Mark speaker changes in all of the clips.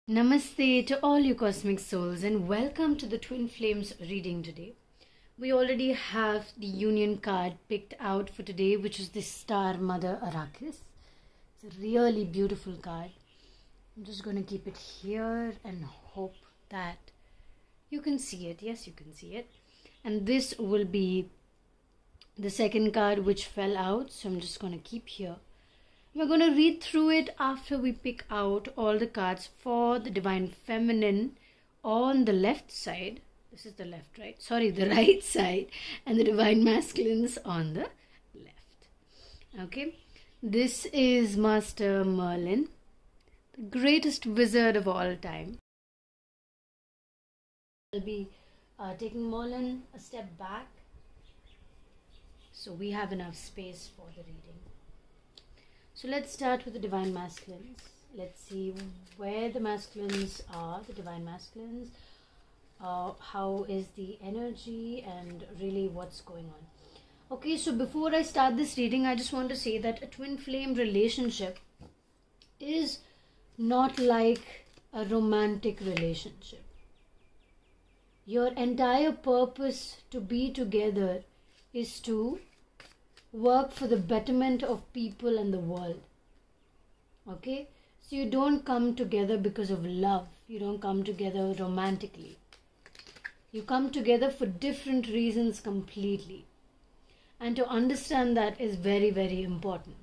Speaker 1: Namaste to all you cosmic souls and welcome to the Twin Flames reading today. We already have the union card picked out for today, which is the Star Mother Arrakis. It's a really beautiful card. I'm just going to keep it here and hope that you can see it. Yes, you can see it. And this will be the second card which fell out. So I'm just going to keep here. We're going to read through it after we pick out all the cards for the Divine Feminine on the left side. This is the left, right? Sorry, the right side. And the Divine Masculines on the left. Okay. This is Master Merlin, the greatest wizard of all time. I'll be taking Merlin a step back so we have enough space for the reading. So let's start with the Divine Masculines. Let's see where the Masculines are, the Divine Masculines. How is the energy and really what's going on. Okay, so before I start this reading, I just want to say that a twin flame relationship is not like a romantic relationship. Your entire purpose to be together is to work for the betterment of people and the world. Okay? So you don't come together because of love. You don't come together romantically. You come together for different reasons completely. And to understand that is very, very important.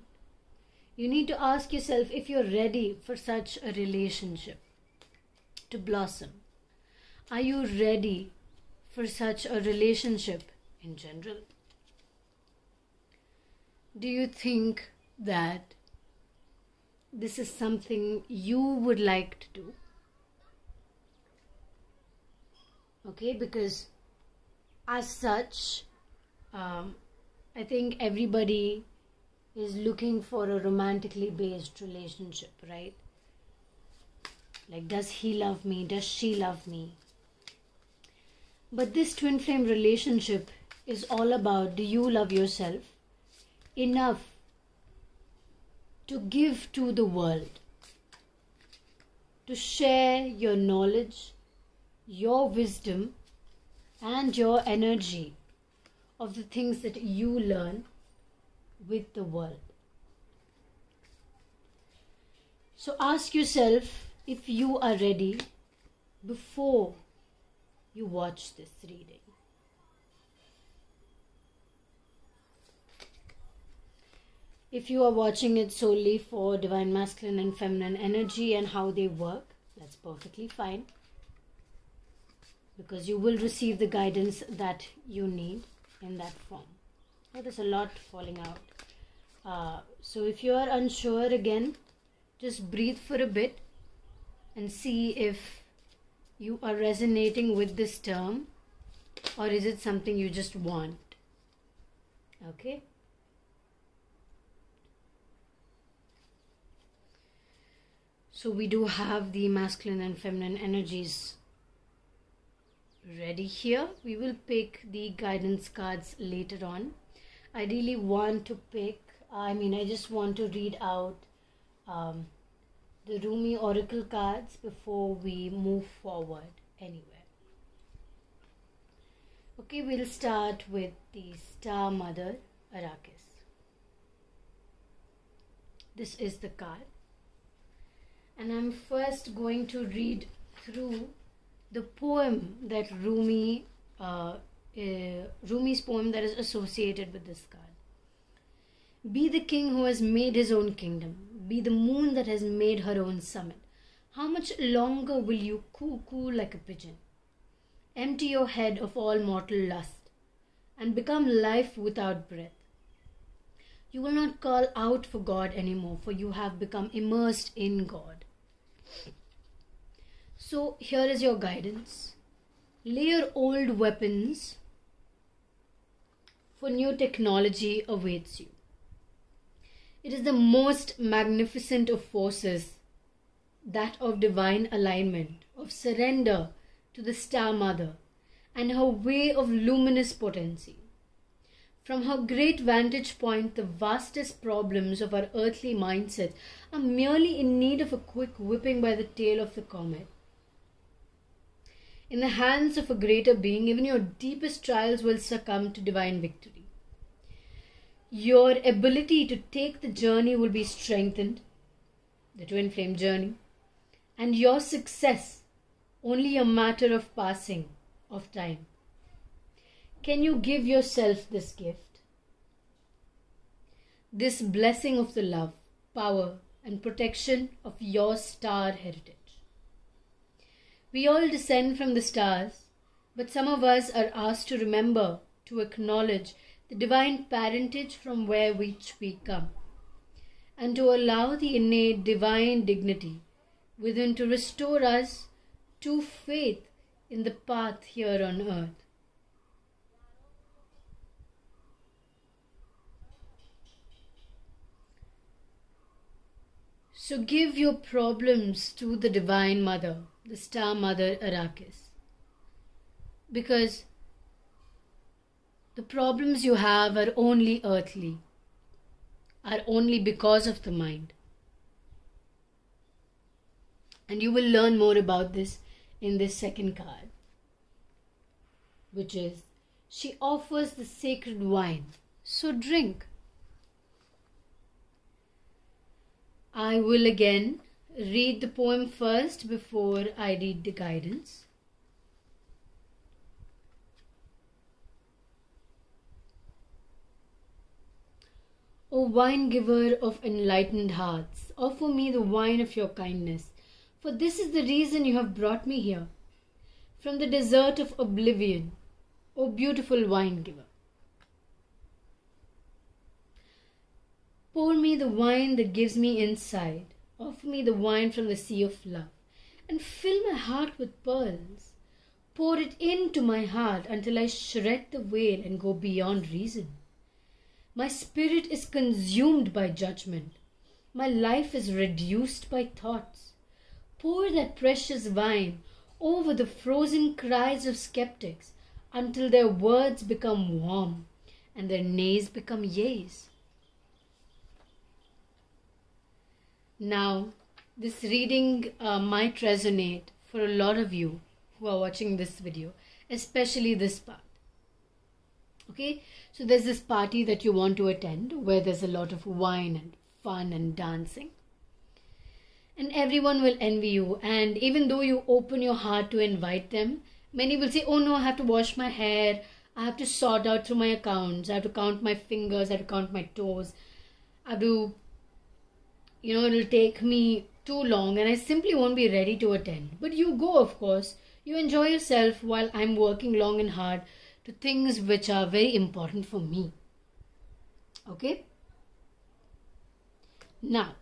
Speaker 1: You need to ask yourself if you're ready for such a relationship to blossom. Are you ready for such a relationship in general? Do you think that this is something you would like to do? Okay, because as such, I think everybody is looking for a romantically based relationship, right? Like, does he love me? Does she love me? But this twin flame relationship is all about, do you love yourself enough to give to the world, to share your knowledge, your wisdom, and your energy of the things that you learn with the world. So ask yourself if you are ready before you watch this reading. If you are watching it solely for Divine Masculine and Feminine energy and how they work, that's perfectly fine. Because you will receive the guidance that you need in that form. Oh, there's a lot falling out. So if you are unsure again, just breathe for a bit and see if you are resonating with this term or is it something you just want. Okay? So we do have the masculine and feminine energies ready here. We will pick the guidance cards later on. I really want to pick, I just want to read out the Rumi Oracle cards before we move forward anywhere. Okay, we'll start with the Star Mother Arrakis. This is the card. And I'm first going to read through the poem that Rumi's poem that is associated with this card. Be the king who has made his own kingdom. Be the moon that has made her own summit. How much longer will you coo like a pigeon? Empty your head of all mortal lust and become life without breath. You will not call out for God anymore, for you have become immersed in God. So here is your guidance. Lay your old weapons, for new technology awaits you. It is the most magnificent of forces, that of divine alignment, of surrender to the Star Mother and her way of luminous potency. From her great vantage point, the vastest problems of our earthly mindset are merely in need of a quick whipping by the tail of the comet. In the hands of a greater being, even your deepest trials will succumb to divine victory. Your ability to take the journey will be strengthened, the twin flame journey, and your success only a matter of passing of time. Can you give yourself this gift? This blessing of the love, power, and protection of your star heritage. We all descend from the stars, but some of us are asked to remember to acknowledge the divine parentage from which we come, and to allow the innate divine dignity within to restore us to faith in the path here on earth. So give your problems to the Divine Mother, the Star Mother Arrakis. Because the problems you have are only earthly, are only because of the mind. And you will learn more about this in this second card, which is, she offers the sacred wine, so drink. I will again read the poem first before I read the guidance. O wine giver of enlightened hearts, offer me the wine of your kindness, for this is the reason you have brought me here, from the desert of oblivion, O beautiful wine giver. Pour me the wine that gives me insight. Offer me the wine from the sea of love, and fill my heart with pearls. Pour it into my heart until I shred the veil and go beyond reason. My spirit is consumed by judgment. My life is reduced by thoughts. Pour that precious wine over the frozen cries of skeptics until their words become warm and their nays become yeas. Now, this reading might resonate for a lot of you who are watching this video, especially this part. Okay, so there's this party that you want to attend where there's a lot of wine and fun and dancing. And everyone will envy you, and even though you open your heart to invite them, many will say, oh no, I have to wash my hair, I have to sort out through my accounts, I have to count my fingers, I have to count my toes, I have to, it'll take me too long and I simply won't be ready to attend. But you go, of course. You enjoy yourself while I'm working long and hard to things which are very important for me. Okay? Now,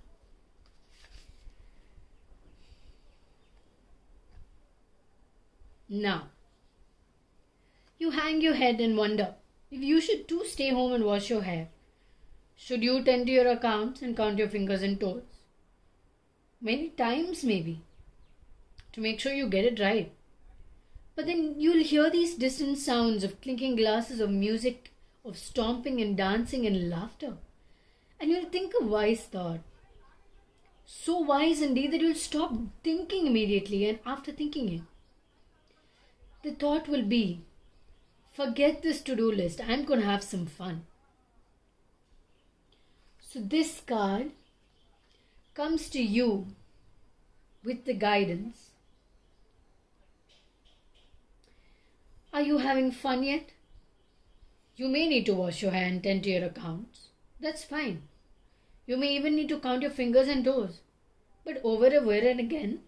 Speaker 1: you hang your head and wonder if you should too stay home and wash your hair. Should you tend to your accounts and count your fingers and toes? Many times maybe, to make sure you get it right. But then you'll hear these distant sounds of clinking glasses, of music, of stomping and dancing and laughter. And you'll think a wise thought. So wise indeed that you'll stop thinking immediately, and after thinking it, the thought will be, forget this to-do list, I'm going to have some fun. So this card comes to you with the guidance. Are you having fun yet? You may need to wash your hair and tend to your accounts. That's fine. You may even need to count your fingers and toes. But over and again,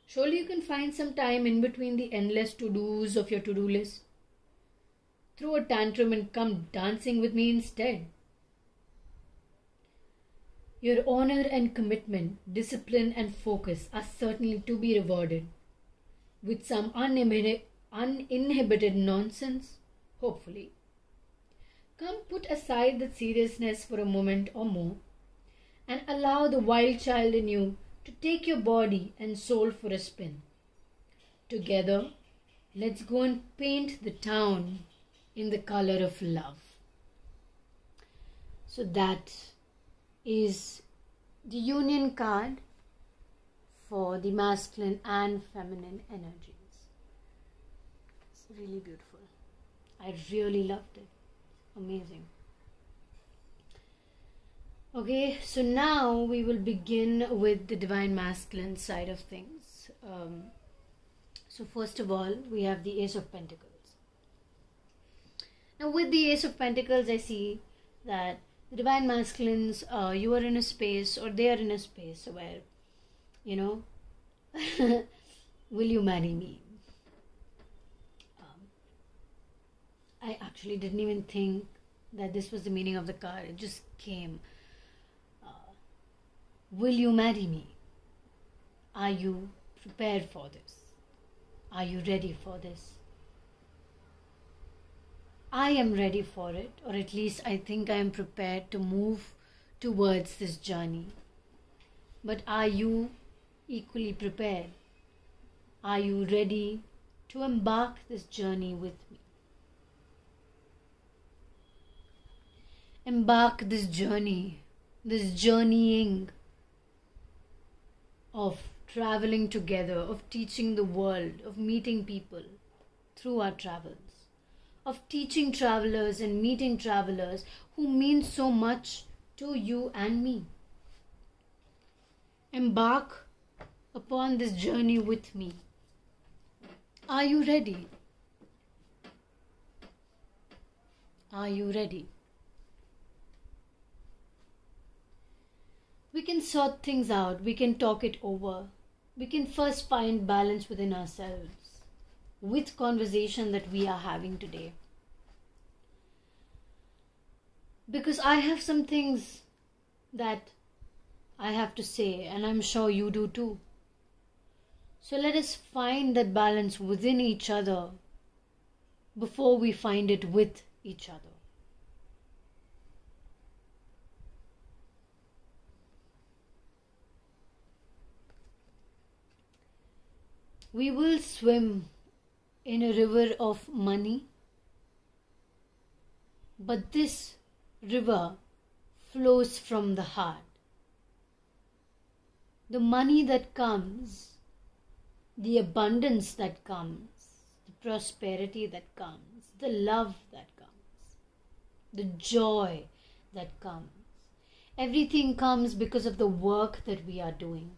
Speaker 1: surely you can find some time in between the endless to-dos of your to-do list. Throw a tantrum and come dancing with me instead. Your honor and commitment, discipline and focus are certainly to be rewarded. With some uninhibited nonsense, hopefully. Come put aside the seriousness for a moment or more and allow the wild child in you to take your body and soul for a spin. Together, let's go and paint the town in the color of love. So that is the union card for the masculine and feminine energies. It's really beautiful. I really loved it. Amazing. Okay, so now we will begin with the divine masculine side of things. So first of all, we have the Ace of Pentacles. Now with the Ace of Pentacles, I see that the divine masculines, you are in a space, or they are in a space where, will you marry me? I actually didn't even think that this was the meaning of the card. It just came. Will you marry me? Are you prepared for this? Are you ready for this? I am ready for it, or at least I think I am prepared to move towards this journey. But are you equally prepared? Are you ready to embark this journey with me? Embark this journey, this journeying of traveling together, of teaching the world, of meeting people through our travels, of teaching travelers and meeting travelers who mean so much to you and me. Embark upon this journey with me. Are you ready? Are you ready? We can sort things out. We can talk it over. We can first find balance within ourselves with conversation that we are having today. Because I have some things that I have to say, and I'm sure you do too. So let us find that balance within each other before we find it with each other. We will swim in a river of money, but this river flows from the heart. The money that comes, the abundance that comes, the prosperity that comes, the love that comes, the joy that comes, everything comes because of the work that we are doing.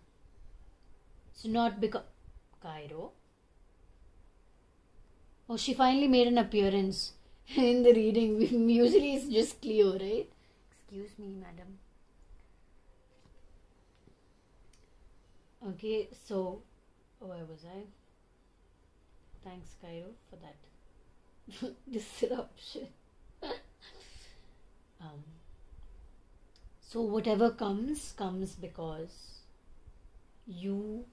Speaker 1: It's not because Cairo. Oh, she finally made an appearance in the reading. Usually it's just Cleo, right? Excuse me, madam. Okay, so where was I? Thanks, Cairo, for that disruption. So whatever comes because you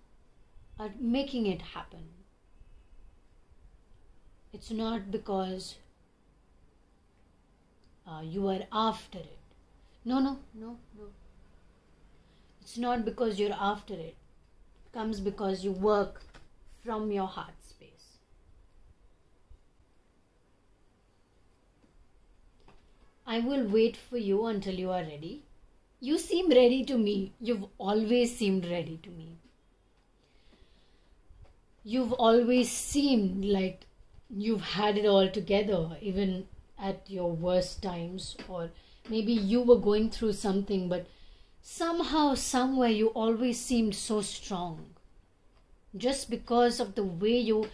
Speaker 1: are making it happen. It's not because you are after it. No. It's not because you're after it. It comes because you work from your heart space. I will wait for you until you are ready. You seem ready to me. You've always seemed ready to me. You've always seemed like you've had it all together, even at your worst times, or maybe you were going through something, but somehow, somewhere you always seemed so strong. Just because of the way you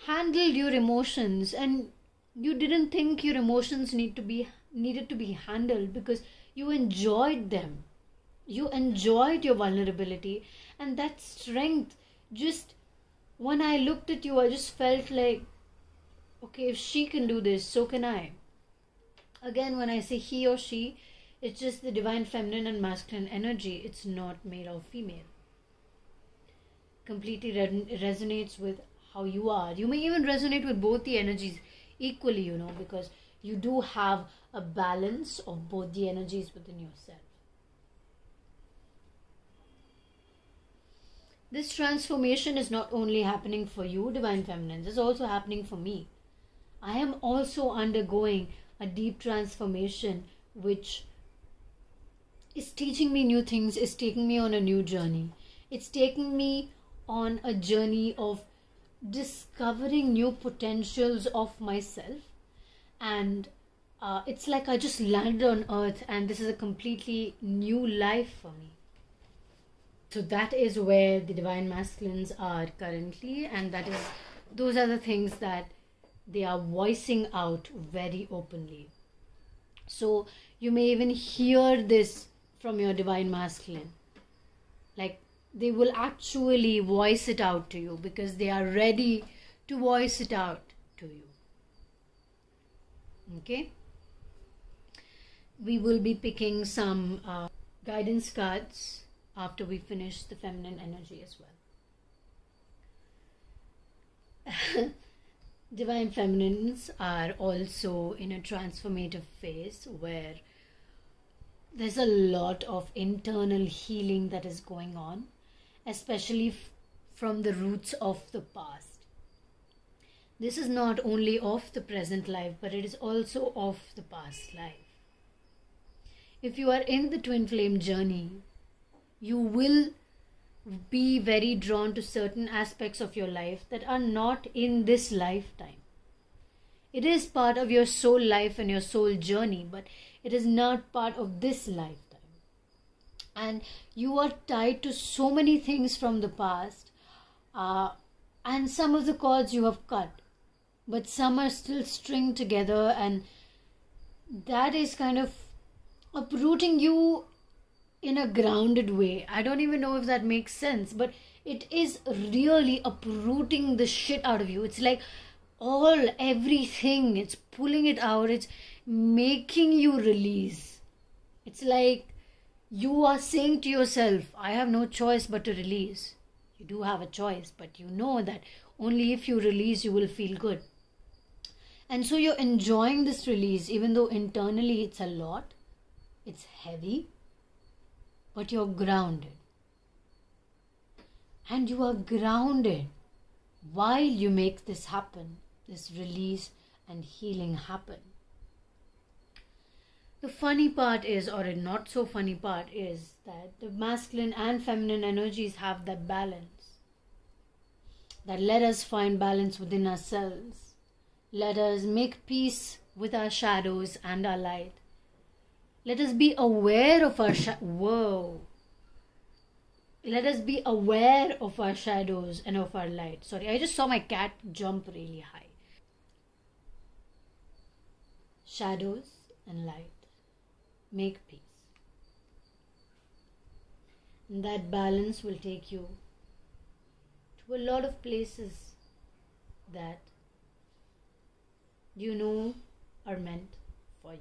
Speaker 1: handled your emotions, and you didn't think your emotions needed to be handled because you enjoyed them. You enjoyed your vulnerability, and that strength just, when I looked at you, I just felt like, okay, if she can do this, so can I. Again, when I say he or she, it's just the divine feminine and masculine energy. It's not male or female. Completely resonates with how you are. You may even resonate with both the energies equally, because you do have a balance of both the energies within yourself. This transformation is not only happening for you, divine feminines, it's also happening for me. I am also undergoing a deep transformation which is teaching me new things, is taking me on a new journey. It's taking me on a journey of discovering new potentials of myself. And it's like I just landed on earth and this is a completely new life for me. So that is where the divine masculines are currently, and those are the things that they are voicing out very openly. So you may even hear this from your divine masculine. Like, they will actually voice it out to you because they are ready to voice it out to you. Okay? We will be picking some guidance cards after we finish the feminine energy as well. Divine feminines are also in a transformative phase where there's a lot of internal healing that is going on, especially from the roots of the past. This is not only of the present life, but it is also of the past life. If you are in the twin flame journey, you will be very drawn to certain aspects of your life that are not in this lifetime. It is part of your soul life and your soul journey, but it is not part of this lifetime. And you are tied to so many things from the past, and some of the cords you have cut, but some are still stringed together, and that is kind of uprooting you in a grounded way. I don't even know if that makes sense, but it is really uprooting the shit out of you. It's like everything, it's pulling it out, it's making you release. It's like you are saying to yourself, I have no choice but to release. You do have a choice, but you know that only if you release you will feel good. And so you're enjoying this release, even though internally it's a lot, it's heavy, but you're grounded. And you are grounded while you make this happen, this release and healing happen. The funny part is, or a not so funny part is, that the masculine and feminine energies have that balance. That let us find balance within ourselves. Let us make peace with our shadows and our light. Let us be aware of our Let us be aware of our shadows and of our light. Sorry, I just saw my cat jump really high. Shadows and light. Make peace. And that balance will take you to a lot of places that you know are meant for you.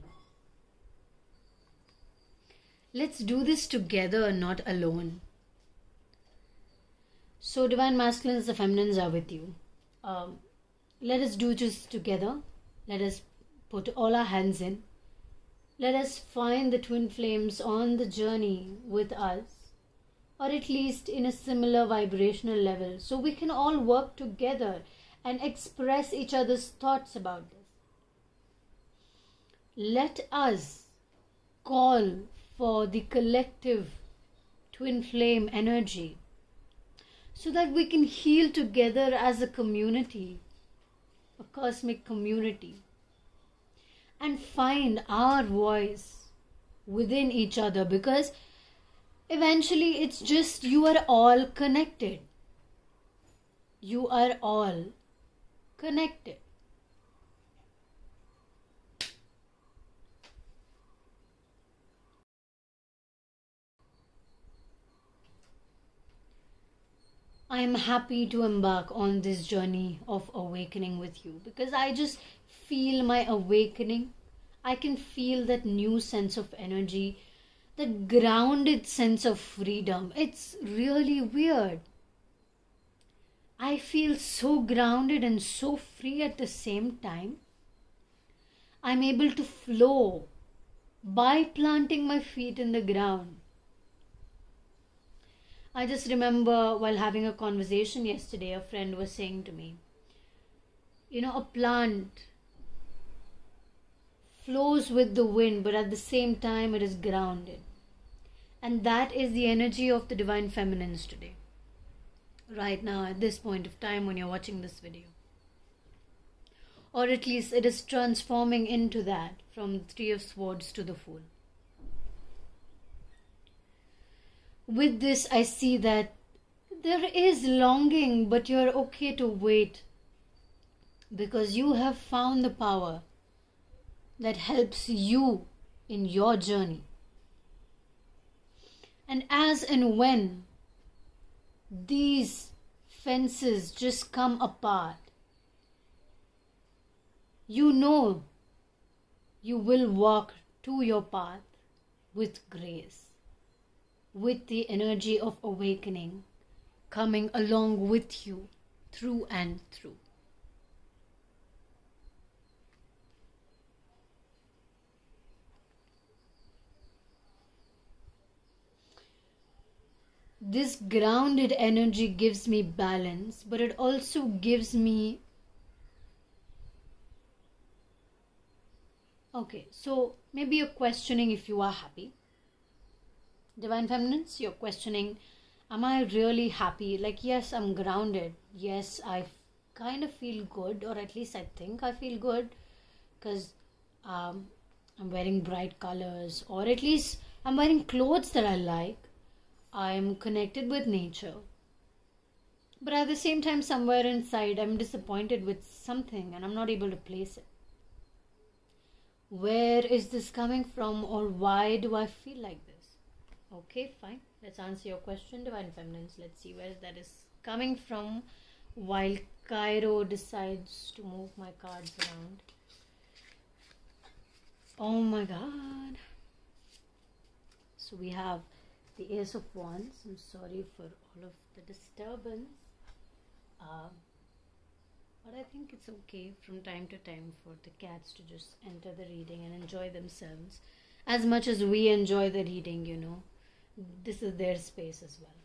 Speaker 1: Let's do this together, not alone. So divine masculines, the feminines are with you. Let us do this together. Let us put all our hands in. Let us find the twin flames on the journey with us, or at least in a similar vibrational level, so we can all work together and express each other's thoughts about this. Let us call for the collective twin flame energy so that we can heal together as a community, a cosmic community, and find our voice within each other, because eventually it's just you are all connected. You are all connected. I am happy to embark on this journey of awakening with you, because I just feel my awakening. I can feel that new sense of energy, that grounded sense of freedom. It's really weird. I feel so grounded and so free at the same time. I'm able to flow by planting my feet in the ground. I just remember while having a conversation yesterday, a friend was saying to me, a plant flows with the wind, but at the same time it is grounded. And that is the energy of the divine feminines today. Right now, at this point of time when you're watching this video. Or at least it is transforming into that, from Three of Swords to the Fool. With this, I see that there is longing, but you're okay to wait. Because you have found the power that helps you in your journey. And as and when these fences just come apart, you know you will walk to your path with grace, with the energy of awakening coming along with you through and through. This grounded energy gives me balance, but it also gives me... Okay, so maybe you're questioning if you are happy. Divine Feminines, you're questioning, am I really happy? Like, yes, I'm grounded. Yes, I kind of feel good, or at least I think I feel good, because I'm wearing bright colors, or at least I'm wearing clothes that I like. I'm connected with nature. But at the same time, somewhere inside, I'm disappointed with something and I'm not able to place it. Where is this coming from, or why do I feel like this? Okay, fine. Let's answer your question, Divine Feminines. Let's see where that is coming from while Cairo decides to move my cards around. Oh my God. So we have the Ace of Wands. I'm sorry for all of the disturbance. But I think it's okay from time to time for the cats to just enter the reading and enjoy themselves. As much as we enjoy the reading, you know. This is their space as well.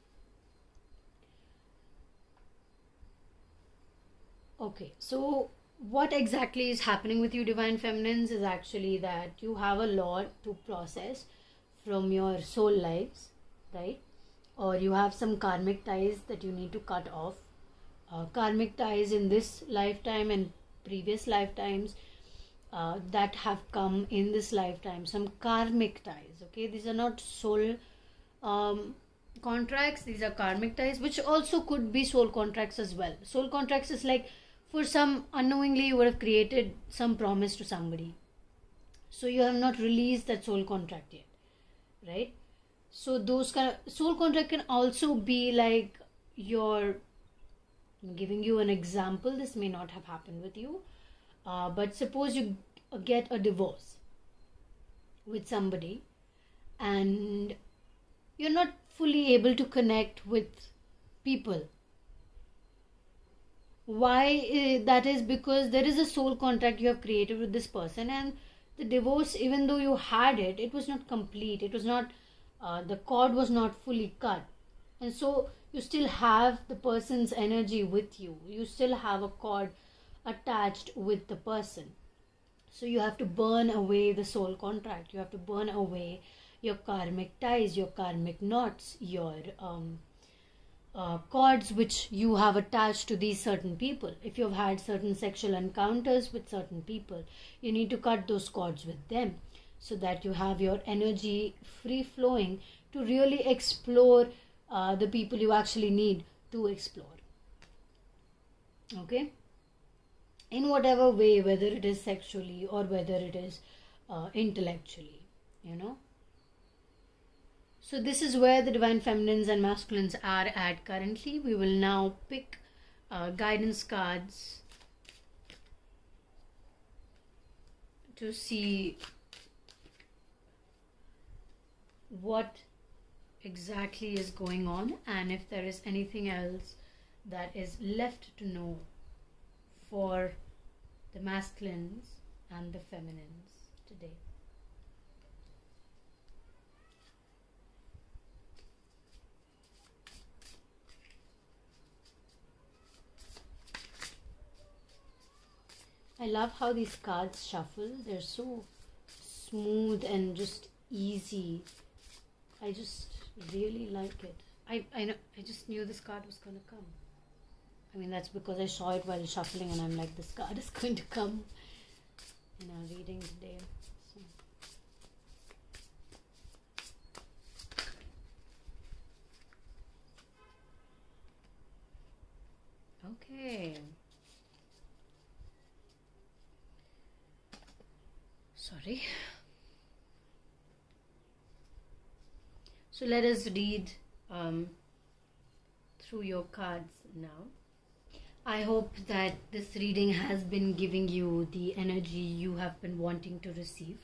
Speaker 1: Okay, so what exactly is happening with you, Divine Feminines, is actually that you have a lot to process from your soul lives, right? Or you have some karmic ties that you need to cut off. Karmic ties in this lifetime and previous lifetimes that have come in this lifetime. Some karmic ties, okay? These are not soul contracts. These are karmic ties, which also could be soul contracts as well. Soul contracts is like, for some, unknowingly you would have created some promise to somebody. So you have not released that soul contract yet, right? So those kind of soul contract can also be like your... I'm giving you an example. This may not have happened with you. But suppose you get a divorce with somebody and you're not fully able to connect with people. Why? That is because there is a soul contract you have created with this person, and the divorce, even though you had it, it was not complete. It was not, the cord was not fully cut. And so you still have the person's energy with you. You still have a cord attached with the person. So you have to burn away the soul contract. You have to burn away your karmic ties, your karmic knots, your cords which you have attached to these certain people. If you've had certain sexual encounters with certain people, you need to cut those cords with them so that you have your energy free flowing to really explore the people you actually need to explore. Okay? In whatever way, whether it is sexually or whether it is intellectually, you know. So this is where the Divine Feminines and Masculines are at currently. We will now pick guidance cards to see what exactly is going on and if there is anything else that is left to know for the masculines and the feminines today. I love how these cards shuffle. They're so smooth and just easy. I just really like it. I know, I just knew this card was going to come. I mean, that's because I saw it while shuffling and I'm like, this card is going to come in our reading today. So. Okay. Sorry. So let us read through your cards now. I hope that this reading has been giving you the energy you have been wanting to receive.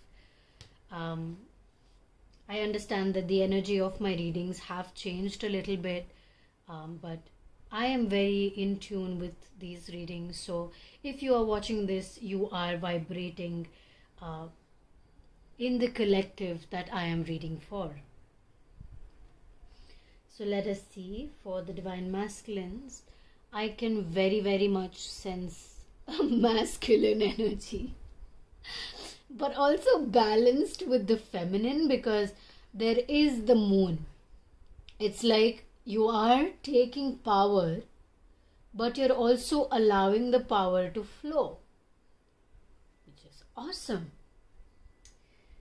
Speaker 1: I understand that the energy of my readings have changed a little bit, but I am very in tune with these readings. So if you are watching this, you are vibrating in the collective that I am reading for. So let us see, for the Divine Masculines, I can very, very much sense a masculine energy, but also balanced with the feminine, because there is the moon. It's like you are taking power, but you're also allowing the power to flow, which is awesome.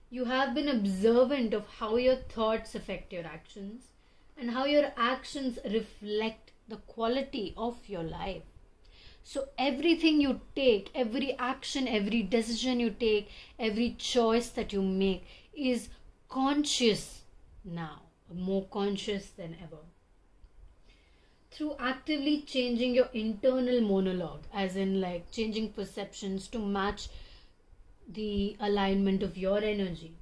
Speaker 1: You have been observant of how your thoughts affect your actions and how your actions reflect the quality of your life. So everything you take, every action, every decision you take, every choice that you make is conscious now, more conscious than ever. Through actively changing your internal monologue, as in like changing perceptions to match the alignment of your energy,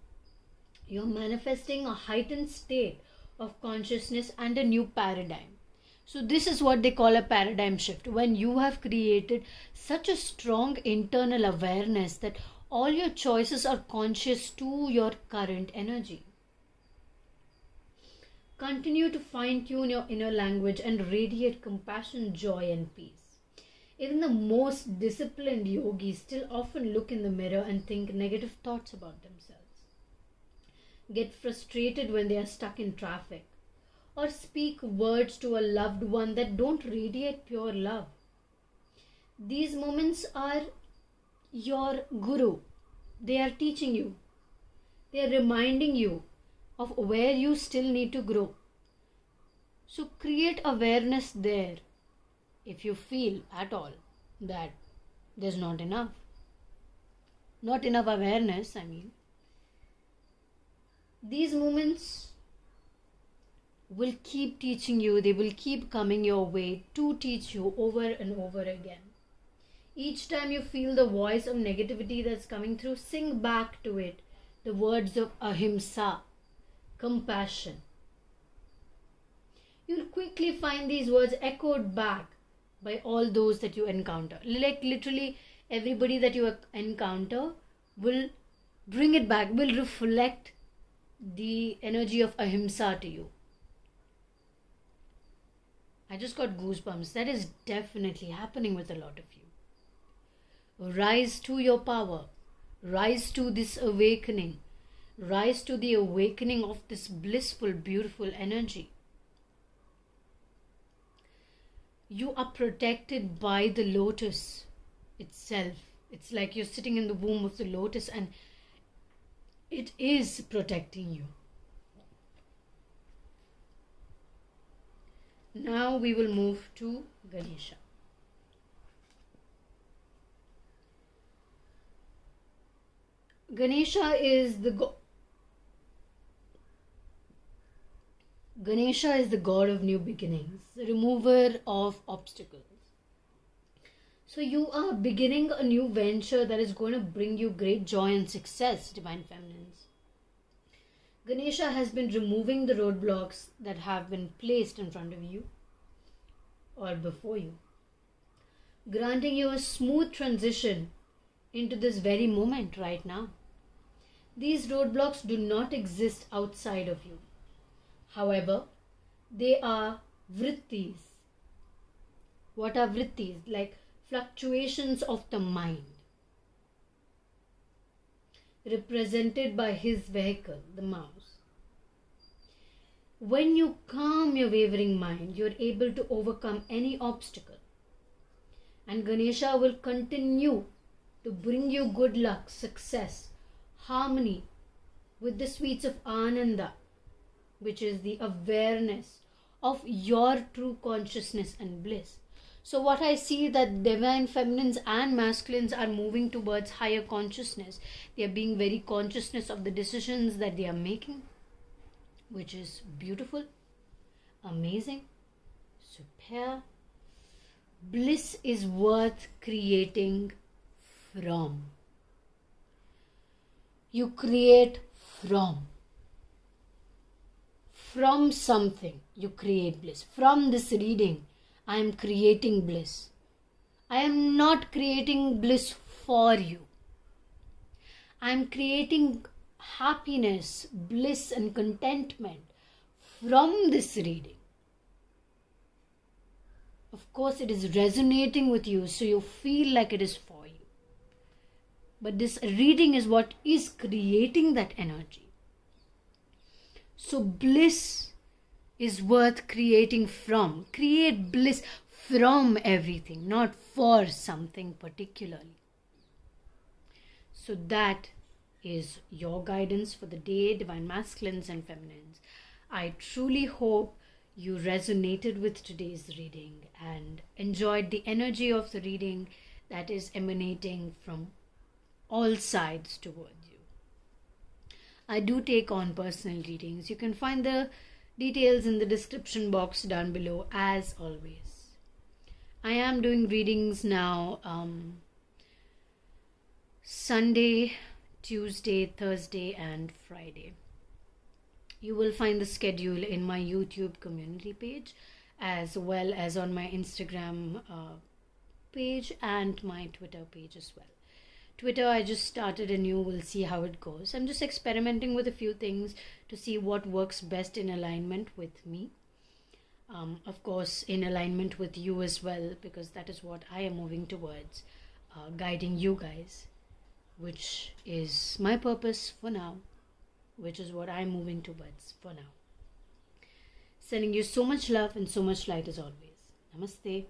Speaker 1: you're manifesting a heightened state of consciousness and a new paradigm. So this is what they call a paradigm shift, when you have created such a strong internal awareness that all your choices are conscious to your current energy. Continue to fine-tune your inner language and radiate compassion, joy and peace. Even the most disciplined yogis still often look in the mirror and think negative thoughts about themselves, get frustrated when they are stuck in traffic, or speak words to a loved one that don't radiate pure love. These moments are your guru. They are teaching you. They are reminding you of where you still need to grow. So create awareness there if you feel at all that there's not enough. Not enough awareness, I mean. These moments will keep teaching you, they will keep coming your way to teach you over and over again. Each time you feel the voice of negativity that's coming through, sing back to it the words of ahimsa, compassion. You'll quickly find these words echoed back by all those that you encounter. Like literally everybody that you encounter will bring it back, will reflect the energy of ahimsa to you. I just got goosebumps. That is definitely happening with a lot of you. Rise to your power. Rise to this awakening. Rise to the awakening of this blissful, beautiful energy. You are protected by the lotus itself. It's like you're sitting in the womb of the lotus and it is protecting you. Now we will move to Ganesha. Ganesha is the god of new beginnings, the remover of obstacles. So you are beginning a new venture that is going to bring you great joy and success, Divine Feminines. Ganesha has been removing the roadblocks that have been placed in front of you or before you, granting you a smooth transition into this very moment right now. These roadblocks do not exist outside of you. However, they are vrittis. What are vrittis? Like fluctuations of the mind. represented by his vehicle, the mouse. When you calm your wavering mind, you're able to overcome any obstacle. And Ganesha will continue to bring you good luck, success, harmony with the sweets of Ananda, which is the awareness of your true consciousness and bliss. So what I see that divine feminines and masculines are moving towards higher consciousness. They are being very conscious of the decisions that they are making, which is beautiful, amazing, super. Bliss is worth creating from. You create from something. You create bliss. From this reading, I am creating bliss. I am not creating bliss for you. I am creating happiness, bliss and contentment from this reading. Of course, it is resonating with you, so you feel like it is for you. But this reading is what is creating that energy. So bliss is worth creating from. Create bliss from everything, not for something particularly. So that is your guidance for the day, divine masculines and feminines. I truly hope you resonated with today's reading and enjoyed the energy of the reading that is emanating from all sides towards you. I do take on personal readings. You can find the details in the description box down below as always. I am doing readings now Sunday, Tuesday, Thursday and Friday. You will find the schedule in my YouTube community page as well as on my Instagram page and my Twitter page as well. Twitter, I just started anew. We'll see how it goes. I'm just experimenting with a few things to see what works best in alignment with me. Of course, in alignment with you as well, because that is what I am moving towards, guiding you guys, which is my purpose for now, which is what I'm moving towards for now. Sending you so much love and so much light as always. Namaste.